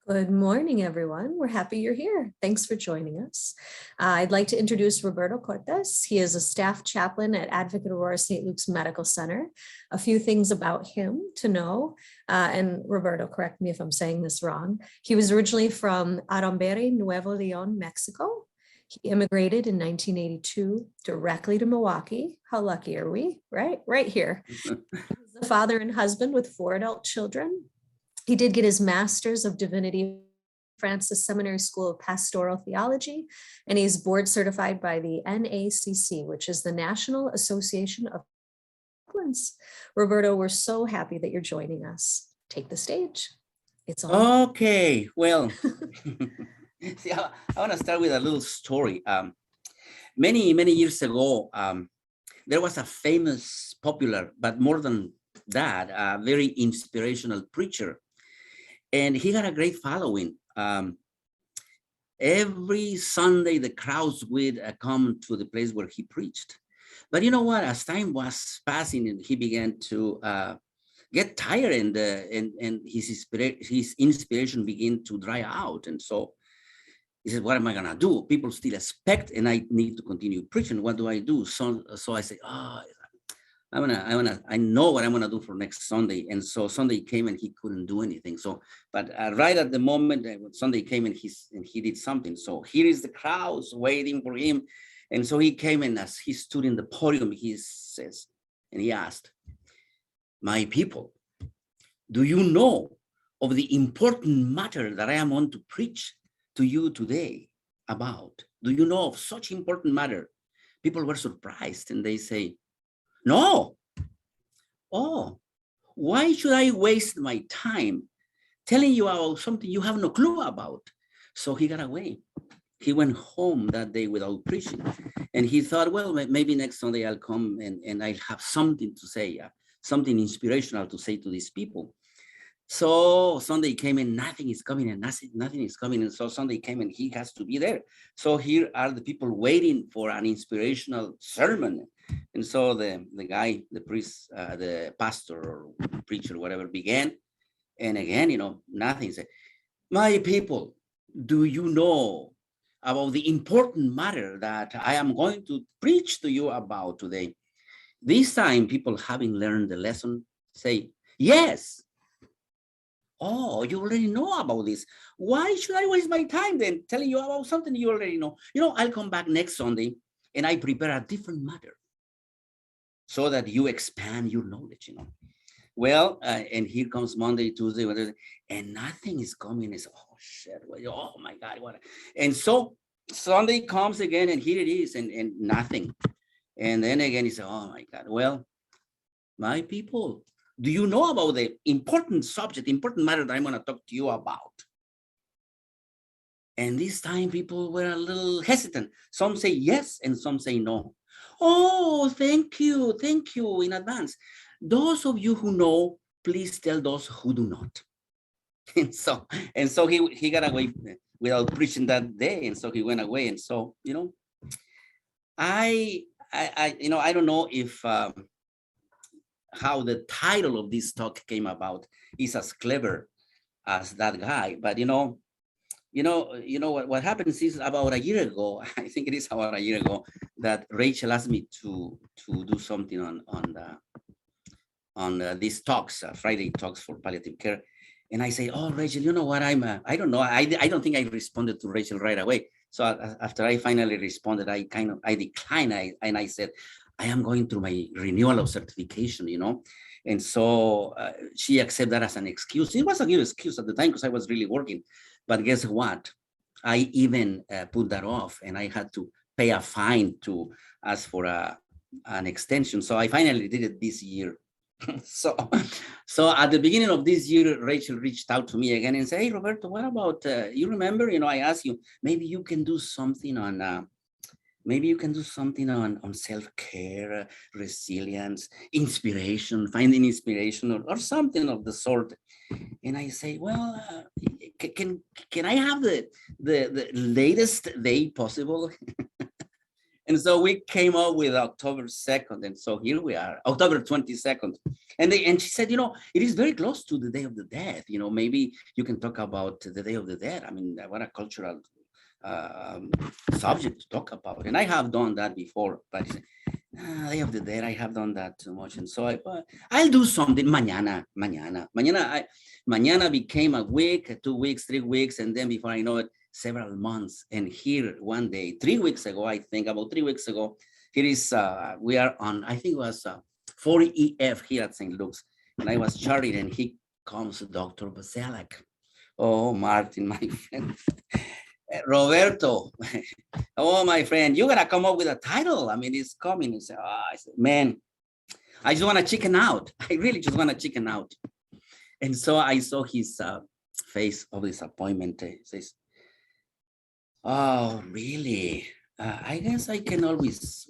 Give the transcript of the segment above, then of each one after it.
Good morning, everyone. We're happy you're here. Thanks for joining us. I'd like to introduce Roberto Cortes. He is a staff chaplain at Advocate Aurora St. Luke's Medical Center. A few things about him to know, and Roberto, correct me if I'm saying this wrong. He was originally from Arambere, Nuevo Leon, Mexico. He immigrated in 1982 directly to Milwaukee. How lucky are we, right? Right here. He's the father and husband with 4 adult children. He did get his Master's of Divinity, Francis Seminary School of Pastoral Theology, and he's board certified by the NACC, which is the National Association of Chaplains. Roberto, we're so happy that you're joining us. Take the stage. It's all okay. Well, see, I want to start with a little story. Many years ago, there was a famous, popular, but more than that, a very inspirational preacher. And he had a great following. Every Sunday, the crowds would come to the place where he preached. But you know what? As time was passing, and he began to get tired, and his inspiration began to dry out. And so he said, "What am I gonna do? People still expect, and I need to continue preaching. What do I do?" So I said, "Oh, I know what I'm gonna do for next Sunday." And so Sunday came and he couldn't do anything. So, but right at the moment Sunday came and he did something. So here is the crowds waiting for him. And so he came, and as he stood in the podium, he says, and he asked, "My people, do you know of the important matter that I am on to preach to you today about? Do you know of such important matter?" People were surprised and they say, "No." "Oh, why should I waste my time telling you about something you have no clue about?" So he got away. He went home that day without preaching. And he thought, well, maybe next Sunday I'll come and I'll have something to say, something inspirational to say to these people. So Sunday came and nothing is coming, and nothing is coming. And so Sunday came and he has to be there. So here are the people waiting for an inspirational sermon. And so the guy, the priest, the pastor or preacher, whatever, began. And again, nothing. Said, "My people, do you know about the important matter that I am going to preach to you about today?" This time, people, having learned the lesson, say, "Yes." "Oh, you already know about this. Why should I waste my time then telling you about something you already know? I'll come back next Sunday and I prepare a different matter so that you expand your knowledge, Well, and here comes Monday, Tuesday, Wednesday, and nothing is coming. It's, oh, shit. Oh, my God. What? And so Sunday comes again, and here it is, and nothing. And then again, he said, "Oh, my God. Well, my people, do you know about the important subject, important matter that I'm going to talk to you about?" And this time, people were a little hesitant. Some say yes, and some say no. "Oh, thank you in advance. Those of you who know, please tell those who do not." And so he got away without preaching that day, and so he went away. And so I don't know if how the title of this talk came about is as clever as that guy, but what happens is about a year ago, I think it is about a year ago, that Rachel asked me to do something on these talks, Friday talks for palliative care. And I say, "Oh, Rachel, you know what? I don't know. I don't think I responded to Rachel right away. So after I finally responded, I declined. And I said, I am going through my renewal of certification, And so she accepted that as an excuse. It was a good excuse at the time because I was really working. But guess what? I even put that off, and I had to pay a fine to ask for an extension. So I finally did it this year. So at the beginning of this year, Rachel reached out to me again and said, "Hey, Roberto, what about, you remember, I asked you, maybe you can do something on self-care, resilience, inspiration, finding inspiration, or something of the sort." And I say, "Well, can I have the latest day possible?" And so we came up with October 2nd. And so here we are, October 22nd. And she said, it is very close to the Day of the Dead. Maybe you can talk about the Day of the Dead. I mean, what a cultural subject to talk about. And I have done that before, but Day of the Dead, I have done that too much. And so I'll do something mañana. Mañana became a week, 2 weeks, 3 weeks. And then before I know it, several months. And here one day, 3 weeks ago, I think about 3 weeks ago, here is, we are on, I think it was 40 EF here at St. Luke's. And I was charting and he comes, Dr. Mobazelak. Oh, Martin, my friend. Roberto, oh, my friend, you gotta come up with a title. I mean, it's coming. He said, I said, man, I just want to chicken out. I really just want to chicken out. And so I saw his face of disappointment. He says, oh, really? I guess we can always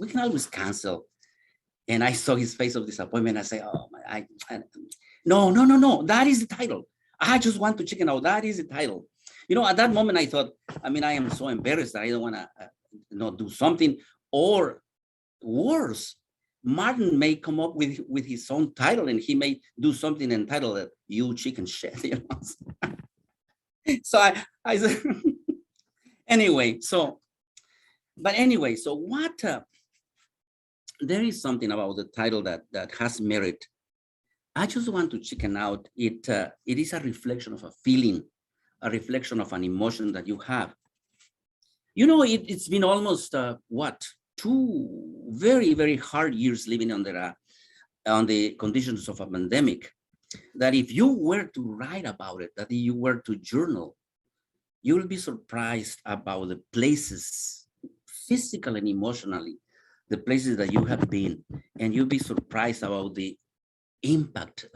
cancel. And I saw his face of disappointment. I say, oh, no. That is the title. I just want to chicken out. That is the title. At that moment, I thought, I am so embarrassed that I don't want to do something. Or worse, Martin may come up with his own title and he may do something entitled You Chicken Shit. So I said, anyway, so what, there is something about the title that has merit. I just want to chicken out. It is a reflection of a feeling, a reflection of an emotion that you have. It's been almost 2 very, very hard years living under on the conditions of a pandemic, that if you were to write about it, that you were to journal, you will be surprised about the places, physically and emotionally, the places that you have been, and you'll be surprised about the impact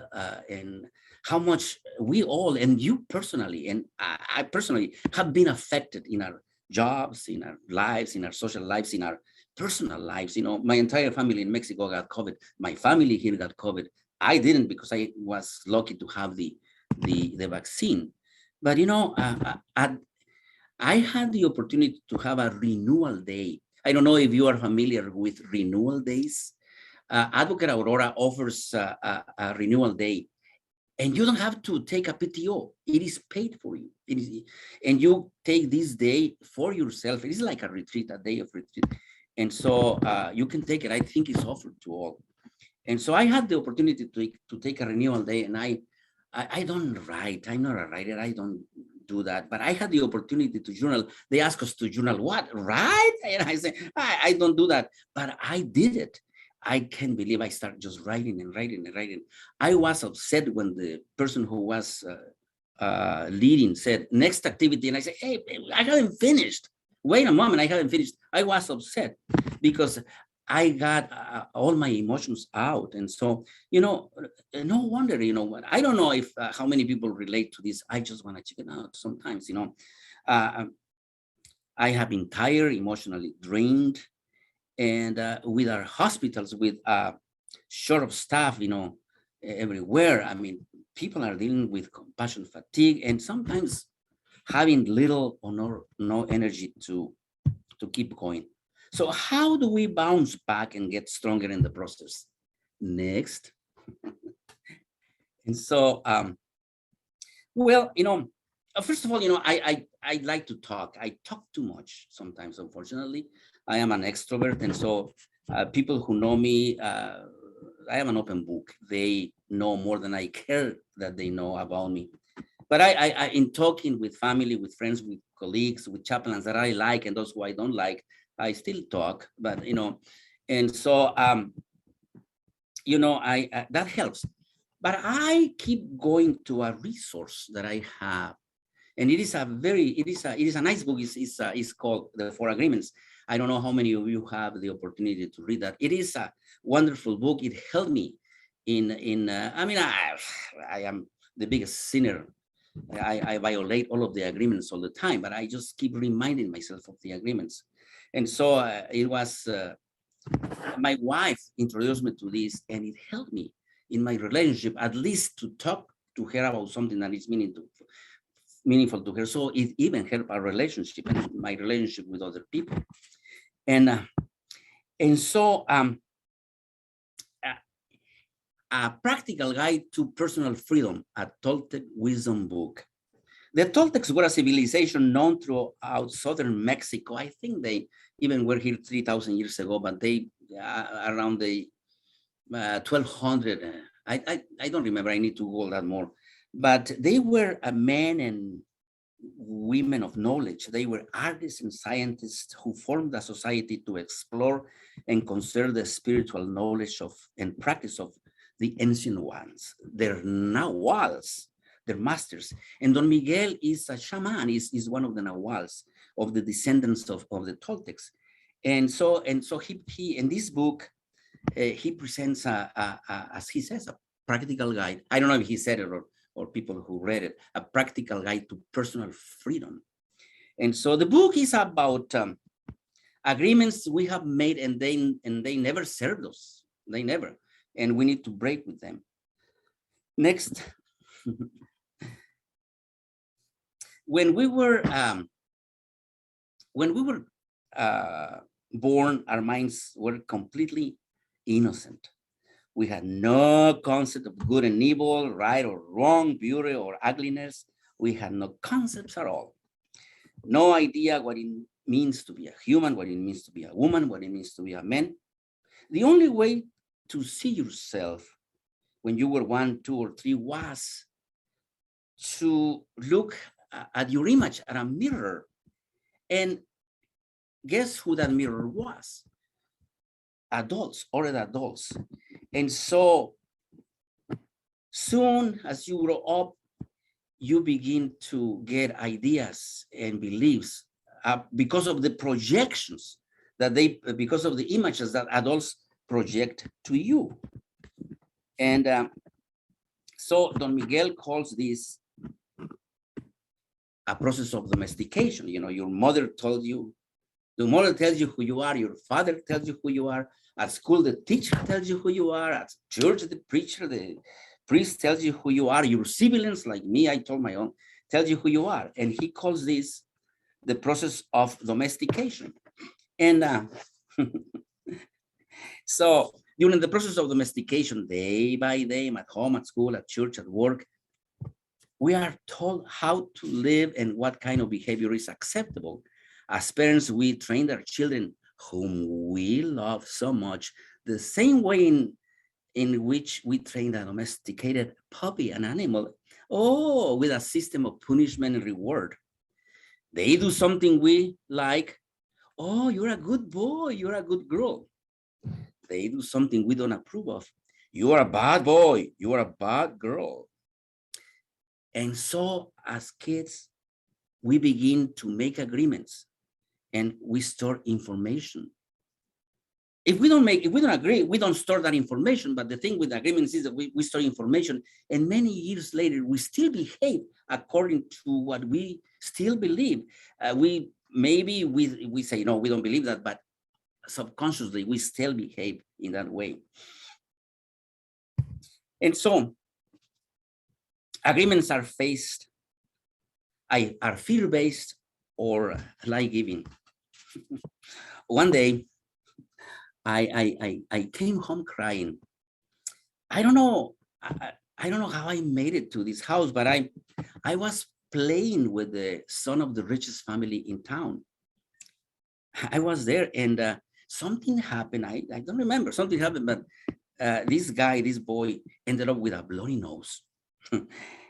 and how much we all, and you personally, and I personally, have been affected in our jobs, in our lives, in our social lives, in our personal lives. My entire family in Mexico got COVID. My family here got COVID. I didn't, because I was lucky to have the vaccine. But I had the opportunity to have a renewal day. I don't know if you are familiar with renewal days. Advocate Aurora offers a renewal day, and you don't have to take a PTO. It is paid for you. And you take this day for yourself. It is like a retreat, a day of retreat. And so you can take it. I think it's offered to all. And so I had the opportunity to take a renewal day, and I don't write. I'm not a writer. I don't do that. But I had the opportunity to journal. They asked us to journal. What? Write? And I said, I don't do that. But I did it. I can't believe I started just writing and writing and writing. I was upset when the person who was leading said, next activity. And I said, hey, I haven't finished. Wait a moment, I haven't finished. I was upset because I got all my emotions out. And so, no wonder, what, I don't know if how many people relate to this. I just want to chicken out sometimes, I have been tired, emotionally drained. And with our hospitals, with short of staff, everywhere, people are dealing with compassion fatigue and sometimes having little or no energy to keep going. So how do we bounce back and get stronger in the process? Next. And so, first of all, I like to talk. I talk too much sometimes, unfortunately. I am an extrovert. And so people who know me, I am an open book. They know more than I care that they know about me. But I in talking with family, with friends, with colleagues, with chaplains that I like and those who I don't like, I still talk. But, and so, that helps. But I keep going to a resource that I have. And it is a nice book. It's called The 4 Agreements. I don't know how many of you have the opportunity to read that. It is a wonderful book. It helped me I am the biggest sinner. I violate all of the agreements all the time, but I just keep reminding myself of the agreements. And so it was, my wife introduced me to this, and it helped me in my relationship, at least to talk to her about something that is meaningful to her. So it even helped our relationship and my relationship with other people. And And so a practical guide to personal freedom, a Toltec wisdom book. The Toltecs were a civilization known throughout southern Mexico. I think they even were here 3,000 years ago, but they around the 1200. I don't remember. I need to Google that more. But they were a men and women of knowledge. They were artists and scientists who formed a society to explore and conserve the spiritual knowledge of and practice of the ancient ones. Their nawals, their masters. And Don Miguel is a shaman, is one of the nawals of the descendants of the Toltecs. And so he in this book, he presents as he says, a practical guide. I don't know if he said it or people who read it, a practical guide to personal freedom. And so the book is about agreements we have made and they never served us. They never. And we need to break with them. Next. When we were born, our minds were completely innocent. We had no concept of good and evil, right or wrong, beauty or ugliness. We had no concepts at all. No idea what it means to be a human, what it means to be a woman, what it means to be a man. The only way to see yourself when you were 1, 2, or 3 was to look at your image at a mirror. And guess who that mirror was? Adults, already adults. And so soon as you grow up, you begin to get ideas and beliefs because of the projections because of the images that adults project to you. And so Don Miguel calls this a process of domestication. You know, your mother told you, the mother tells you who you are, your father tells you who you are, at school, the teacher tells you who you are, at church, the preacher, the priest tells you who you are, your siblings, like me, I told my own, tells you who you are. And he calls this the process of domestication. And so during the process of domestication, day by day, at home, at school, at church, at work, we are told how to live and what kind of behavior is acceptable. As parents, we train our children, whom we love so much, the same way in which we train a domesticated puppy, an animal, with a system of punishment and reward. They do something we like, oh, you're a good boy, you're a good girl. They do something we don't approve of. You are a bad boy, you are a bad girl. And so as kids, we begin to make agreements and we store information. If we don't agree, we don't store that information. But the thing with agreements is that we store information, and many years later, we still behave according to what we still believe. We say, no, we don't believe that, but subconsciously, we still behave in that way. And so agreements are fear-based or lie-giving. One day, I came home crying. I don't know how I made it to this house, but I was playing with the son of the richest family in town. I was there, and something happened. I don't remember. Something happened, but this boy ended up with a bloody nose.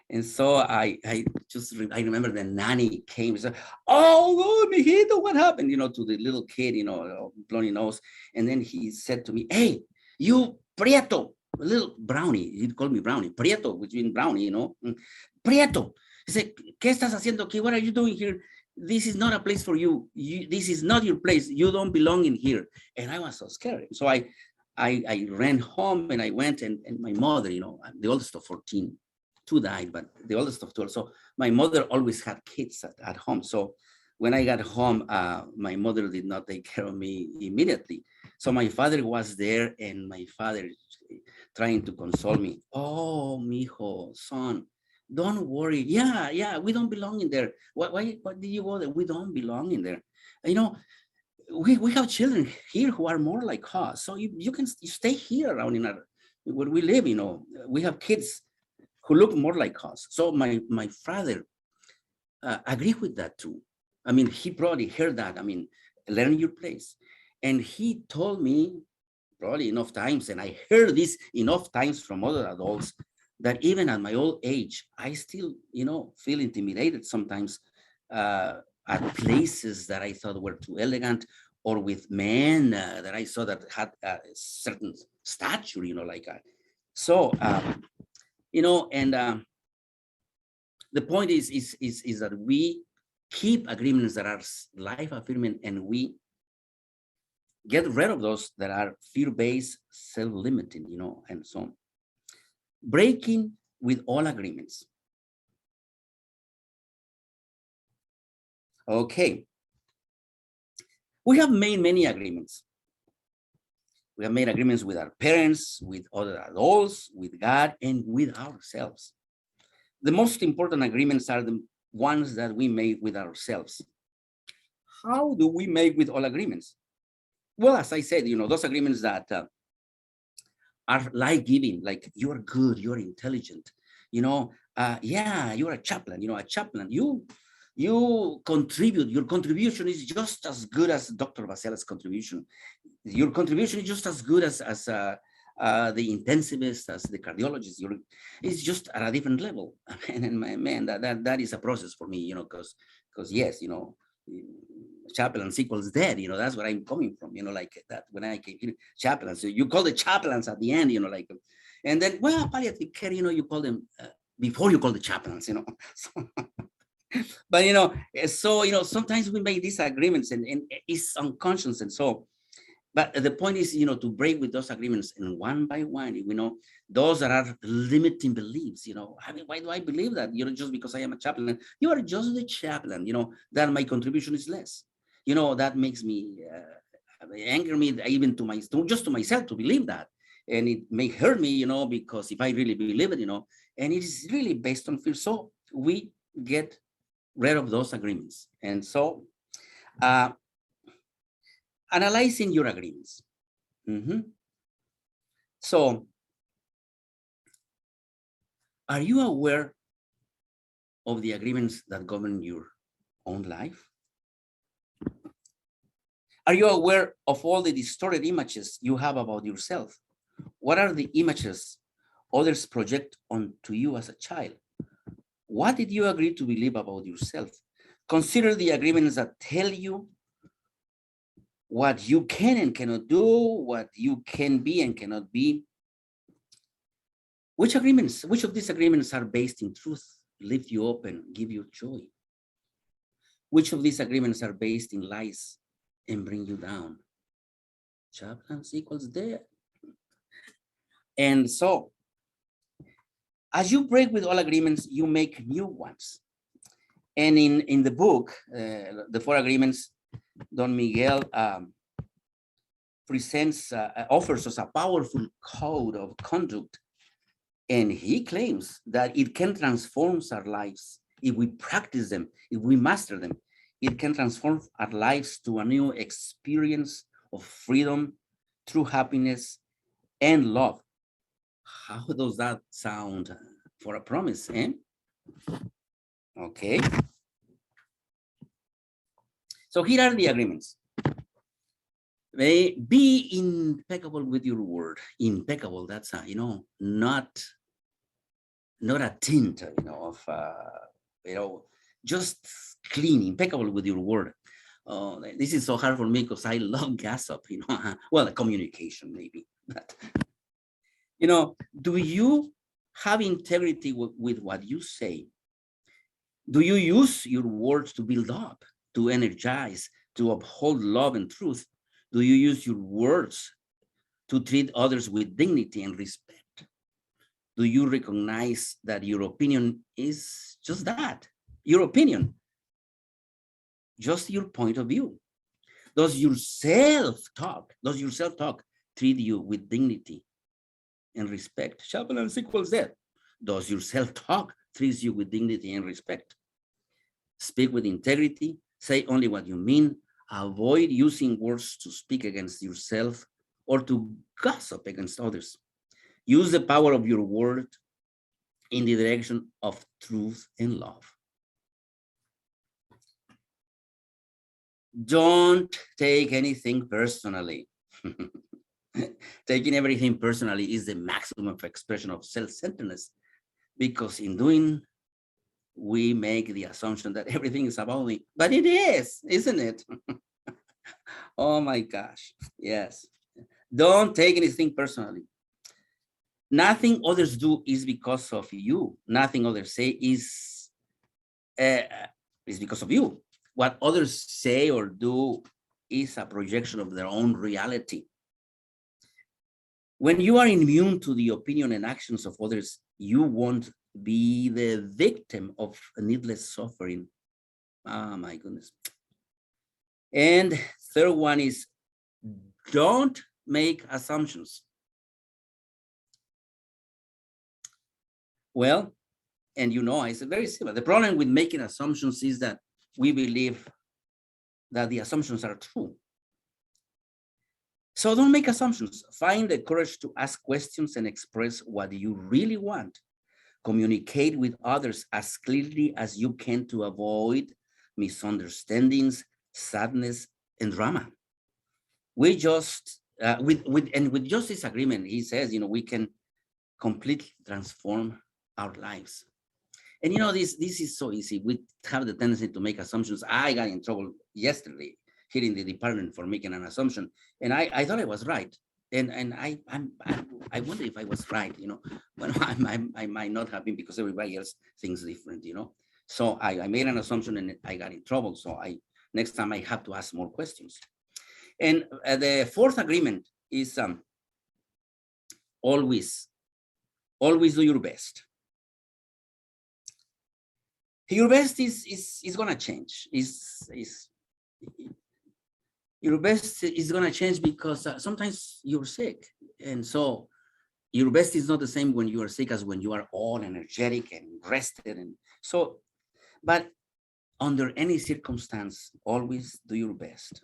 And so I remember the nanny came and said, oh, mijito, what happened, to the little kid, bloody nose. And then he said to me, hey, you Prieto, a little brownie. He called me brownie, Prieto, which means brownie, Prieto. He said, ¿qué estás haciendo aquí? What are you doing here? This is not a place for you. This is not your place. You don't belong in here. And I was so scared. So I ran home and I went and my mother, the oldest of 14, 2 died, but the oldest of 12. So my mother always had kids at home. So when I got home, my mother did not take care of me immediately. So my father was there, and my father trying to console me. Oh, mijo, son, don't worry. Yeah, we don't belong in there. Why did you go there? We don't belong in there. we have children here who are more like us. So you can stay here around in our, where we live, we have kids who look more like us. So my father agreed with that too. I mean, he probably heard that. I mean, learn your place. And he told me probably enough times, and I heard this enough times from other adults, that even at my old age, I still, feel intimidated sometimes at places that I thought were too elegant, or with men that I saw that had a certain stature, like so, and the point is that we keep agreements that are life affirming, and we get rid of those that are fear-based, self-limiting, and so on. Breaking with all agreements. Okay. We have made many agreements. We have made agreements with our parents, with other adults, with God, and with ourselves. The most important agreements are the ones that we make with ourselves. How do we make with all agreements? Well, as I said, those agreements that are life-giving, like you're good, you're intelligent, yeah, you're a chaplain, a chaplain, you contribute, your contribution is just as good as Dr. Basel's contribution. Your contribution is just as good as the intensivist, as the cardiologist. It's just at a different level. And man, that is a process for me, because yes, chaplains equals dead, that's where I'm coming from, like that when I came here, chaplains, so you call the chaplains at the end, like, and then, well, palliative care, you call them before you call the chaplains, so, but, so, sometimes we make these agreements and it's unconscious. And so, but the point is, to break with those agreements, and one by one, those that are limiting beliefs, I mean, why do I believe that? Just because I am a chaplain, you are just the chaplain, that my contribution is less. That makes me, anger me even just to myself to believe that. And it may hurt me, because if I really believe it, and it is really based on fear. So we get rid of those agreements. And so, analyzing your agreements. So, are you aware of the agreements that govern your own life? Are you aware of all the distorted images you have about yourself? What are the images others project onto you as a child? What did you agree to believe about yourself? Consider the agreements that tell you what you can and cannot do, what you can be and cannot be. Which of these agreements are based in truth, lift you up and give you joy? Which of these agreements are based in lies and bring you down? Chaplains equals dead. And so, as you break with all agreements, you make new ones. And in the book, The 4 Agreements, Don Miguel offers us a powerful code of conduct. And he claims that it can transform our lives if we practice them, if we master them. It can transform our lives to a new experience of freedom, true happiness, and love. How does that sound for a promise, eh? Okay. So here are the agreements. Be impeccable with your word. Impeccable, that's not a tint, of, just clean, impeccable with your word. This is so hard for me because I love gossip, well, communication maybe. But, do you have integrity with what you say? Do you use your words to build up, to energize, to uphold love and truth? Do you use your words to treat others with dignity and respect? Do you recognize that your opinion is just that, your opinion, just your point of view? Does your self-talk treat you with dignity and respect? Chaplains equals that. Does your self-talk treat you with dignity and respect? Speak with integrity, say only what you mean, Avoid using words to speak against yourself or to gossip against others. Use the power of your word in the direction of truth and love. Don't take anything personally. Taking everything personally is the maximum of expression of self-centeredness, because in doing, we make the assumption that everything is about me, but it is, isn't it? Oh my gosh, yes. Don't take anything personally. Nothing others do is because of you. Nothing others say is because of you. What others say or do is a projection of their own reality. When you are immune to the opinion and actions of others, you won't be the victim of needless suffering. Oh my goodness. And third one is, don't make assumptions. Well, and it's very similar. The problem with making assumptions is that we believe that the assumptions are true. So don't make assumptions. Find the courage to ask questions and express what you really want. Communicate with others as clearly as you can to avoid misunderstandings, sadness, and drama. We just, with just this agreement, he says, we can completely transform our lives. And this is so easy. We have the tendency to make assumptions. I got in trouble yesterday here in the department for making an assumption, and I thought I was right. And I wonder if I was right, but I might not have been, because everybody else thinks different, So I made an assumption and I got in trouble. So next time I have to ask more questions. And the fourth agreement is always do your best. Your best is gonna change. Your best is gonna change because sometimes you're sick, and so your best is not the same when you are sick as when you are all energetic and rested. And so, but under any circumstance, always do your best,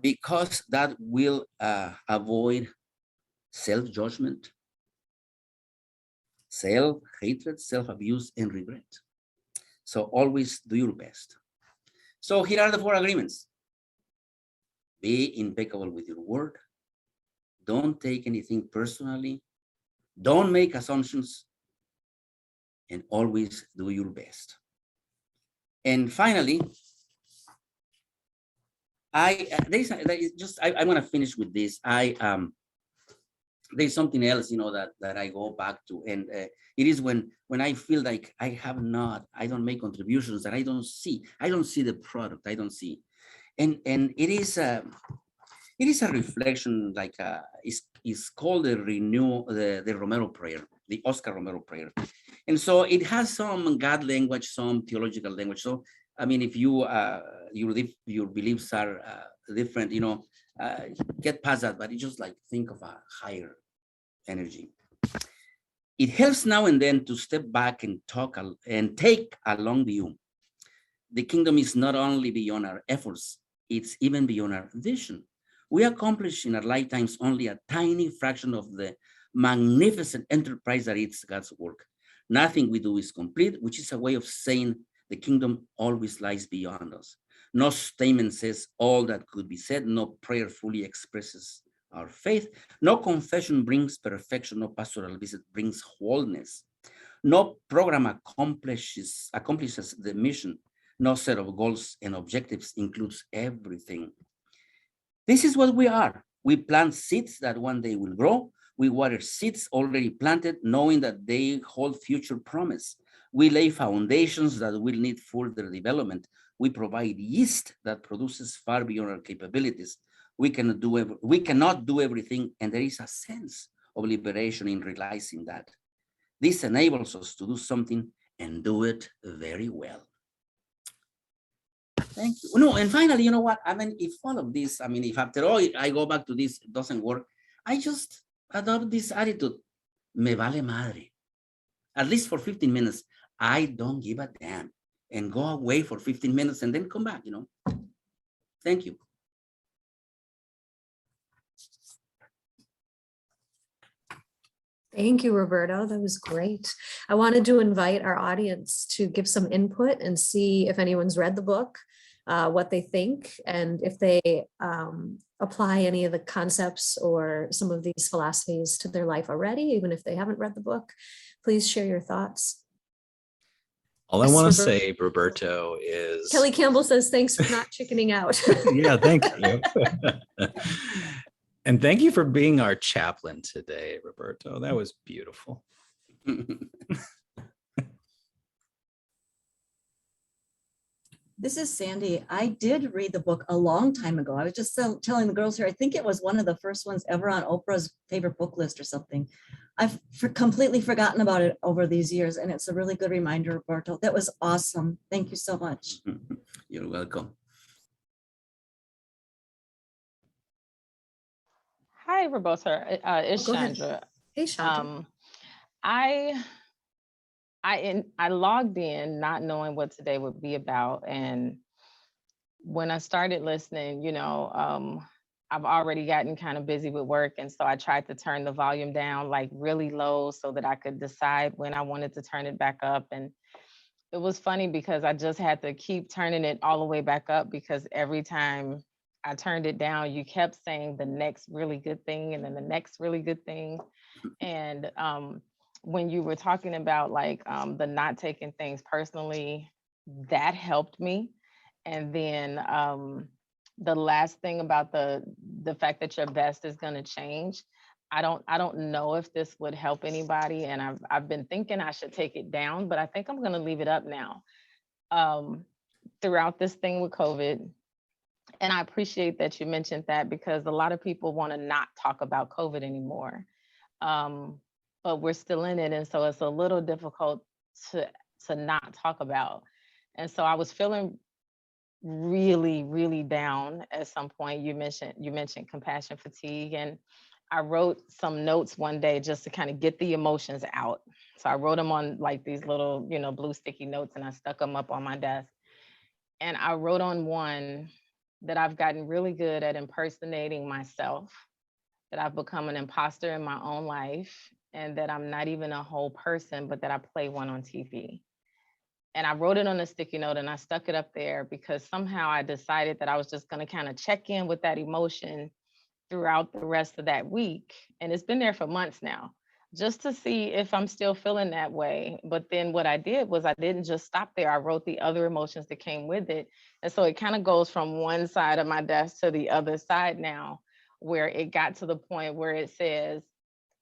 because that will avoid self-judgment, self-hatred, self-abuse, and regret. So always do your best. So here are the 4 agreements. Be impeccable with your word. Don't take anything personally. Don't make assumptions. And always do your best. And finally, I want to finish with this. There's something else, that I go back to, and it is when I feel like I don't make contributions, that I don't see the product, I don't see, and it is a reflection, like it's called the Romero prayer, the Oscar Romero prayer, and so it has some God language, some theological language. So I mean, if your beliefs are different, get past that, but you just like think of a higher energy. It helps now and then to step back and take a long view. The kingdom is not only beyond our efforts, it's even beyond our vision. We accomplish in our lifetimes only a tiny fraction of the magnificent enterprise that is God's work. Nothing we do is complete, which is a way of saying the kingdom always lies beyond us. No statement says all that could be said. No prayer fully expresses our faith. No confession brings perfection. No pastoral visit brings wholeness. No program accomplishes the mission. No set of goals and objectives includes everything. This is what we are. We plant seeds that one day will grow. We water seeds already planted, knowing that they hold future promise. We lay foundations that will need further development. We provide yeast that produces far beyond our capabilities. We cannot do everything, and there is a sense of liberation in realizing that. This enables us to do something and do it very well. Thank you. No, and finally, you know what? I mean, if all of this, if after all I go back to this, it doesn't work, I just adopt this attitude. Me vale madre. At least for 15 minutes, I don't give a damn. and go away for 15 minutes and then come back, you know. Thank you. Thank you, Roberto. That was great. I wanted to invite our audience to give some input and see if anyone's read the book, what they think, and if they apply any of the concepts or some of these philosophies to their life already, even if they haven't read the book. Please share your thoughts. All I want to say, Roberto, is Kelly Campbell says, thanks for not chickening out. yeah, thank you. And thank you for being our chaplain today, Roberto. That was beautiful. This is Sandy. I did read the book a long time ago. I was just telling the girls here, I think it was one of the first ones ever on Oprah's favorite book list or something. I've completely forgotten about it over these years, and it's a really good reminder, Roberto. That was awesome. Thank you so much. You're welcome. Hi, Roberto. It's Go ahead. Chandra. Hey, Chandra. I logged in not knowing what today would be about, and when I started listening, you know, I've already gotten kind of busy with work, and so I tried to turn the volume down like really low so that I could decide when I wanted to turn it back up. And it was funny because I just had to keep turning it all the way back up, because every time I turned it down, you kept saying the next really good thing and then the next really good thing. And when you were talking about like the not taking things personally, that helped me. And then the last thing about the fact that your best is going to change. I don't know if this would help anybody, and I've been thinking I should take it down, but I think I'm going to leave it up now. Throughout this thing with COVID, and I appreciate that you mentioned that, because a lot of people want to not talk about COVID anymore, but we're still in it, and so it's a little difficult to not talk about. And so I was feeling really, really down at some point. You mentioned compassion fatigue, and I wrote some notes one day just to kind of get the emotions out. So I wrote them on like these little, you know, blue sticky notes, and I stuck them up on my desk. And I wrote on one that I've gotten really good at impersonating myself, that I've become an imposter in my own life, and that I'm not even a whole person, but that I play one on TV. And I wrote it on a sticky note and I stuck it up there because somehow I decided that I was just going to kind of check in with that emotion throughout the rest of that week. And it's been there for months now, just to see if I'm still feeling that way. But then what I did was I didn't just stop there. I wrote the other emotions that came with it. And so it kind of goes from one side of my desk to the other side now, where it got to the point where it says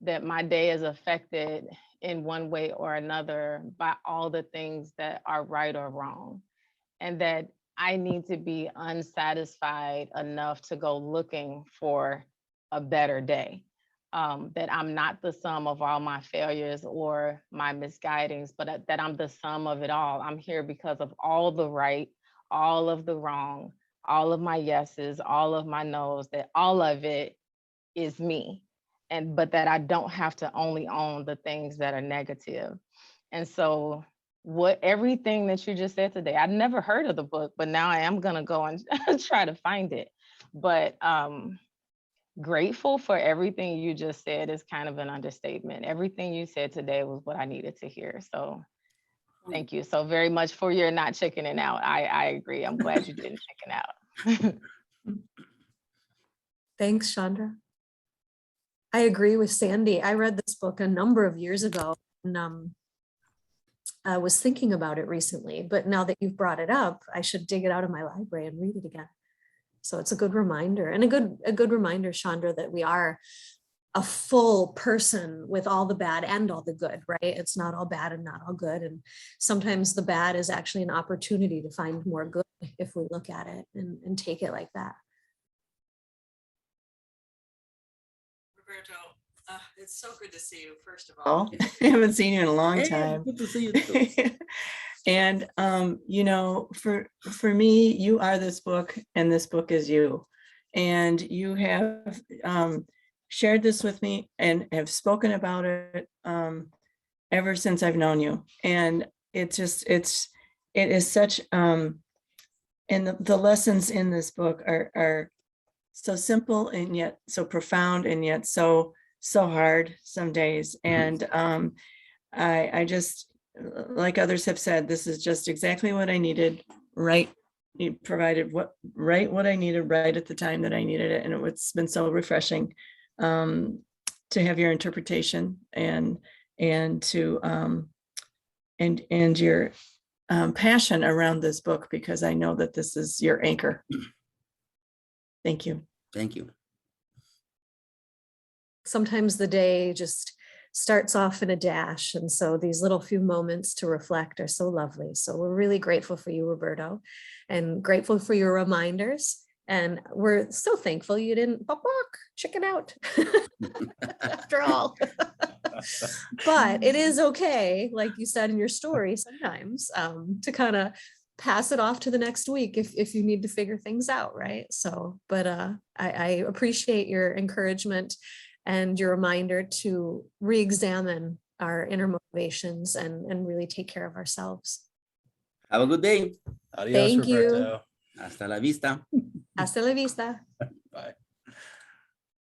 that my day is affected in one way or another by all the things that are right or wrong, and that I need to be unsatisfied enough to go looking for a better day. That I'm not the sum of all my failures or my misguidings, but that I'm the sum of it all. I'm here because of all the right, all of the wrong, all of my yeses, all of my nos, that all of it is me. But that I don't have to only own the things that are negative. And so everything that you just said today, I'd never heard of the book, but now I am gonna go and try to find it. But grateful for everything you just said is kind of an understatement. Everything you said today was what I needed to hear. So thank you so very much for your not chickening out. I agree. I'm glad you didn't chicken out. Thanks, Chandra. I agree with Sandy. I read this book a number of years ago, and I was thinking about it recently, but now that you've brought it up, I should dig it out of my library and read it again. So it's a good reminder, and a good reminder, Chandra, that we are a full person with all the bad and all the good, right? It's not all bad and not all good. And sometimes the bad is actually an opportunity to find more good if we look at it and take it like that. Roberto, it's so good to see you, first of all. I haven't seen you in a long time. Good to see you too. And you know, for me, you are this book, and this book is you. And you have shared this with me and have spoken about it ever since I've known you. And it's it is such, and the lessons in this book are so simple and yet so profound and yet so hard some days. And I just, like others have said, this is just exactly what I needed, right? You provided what I needed right at the time that I needed it. And it's been so refreshing to have your interpretation and to and your passion around this book, because I know that this is your anchor. Thank you. Thank you. Sometimes the day just starts off in a dash. And so these little few moments to reflect are so lovely. So we're really grateful for you, Roberto, and grateful for your reminders. And we're so thankful you didn't chicken out after all. But it is okay, like you said in your story, sometimes to kind of pass it off to the next week if you need to figure things out, right? So, but I appreciate your encouragement and your reminder to re-examine our inner motivations and really take care of ourselves. Have a good day. Adios, Thank you. Roberto. Hasta la vista. Hasta la vista.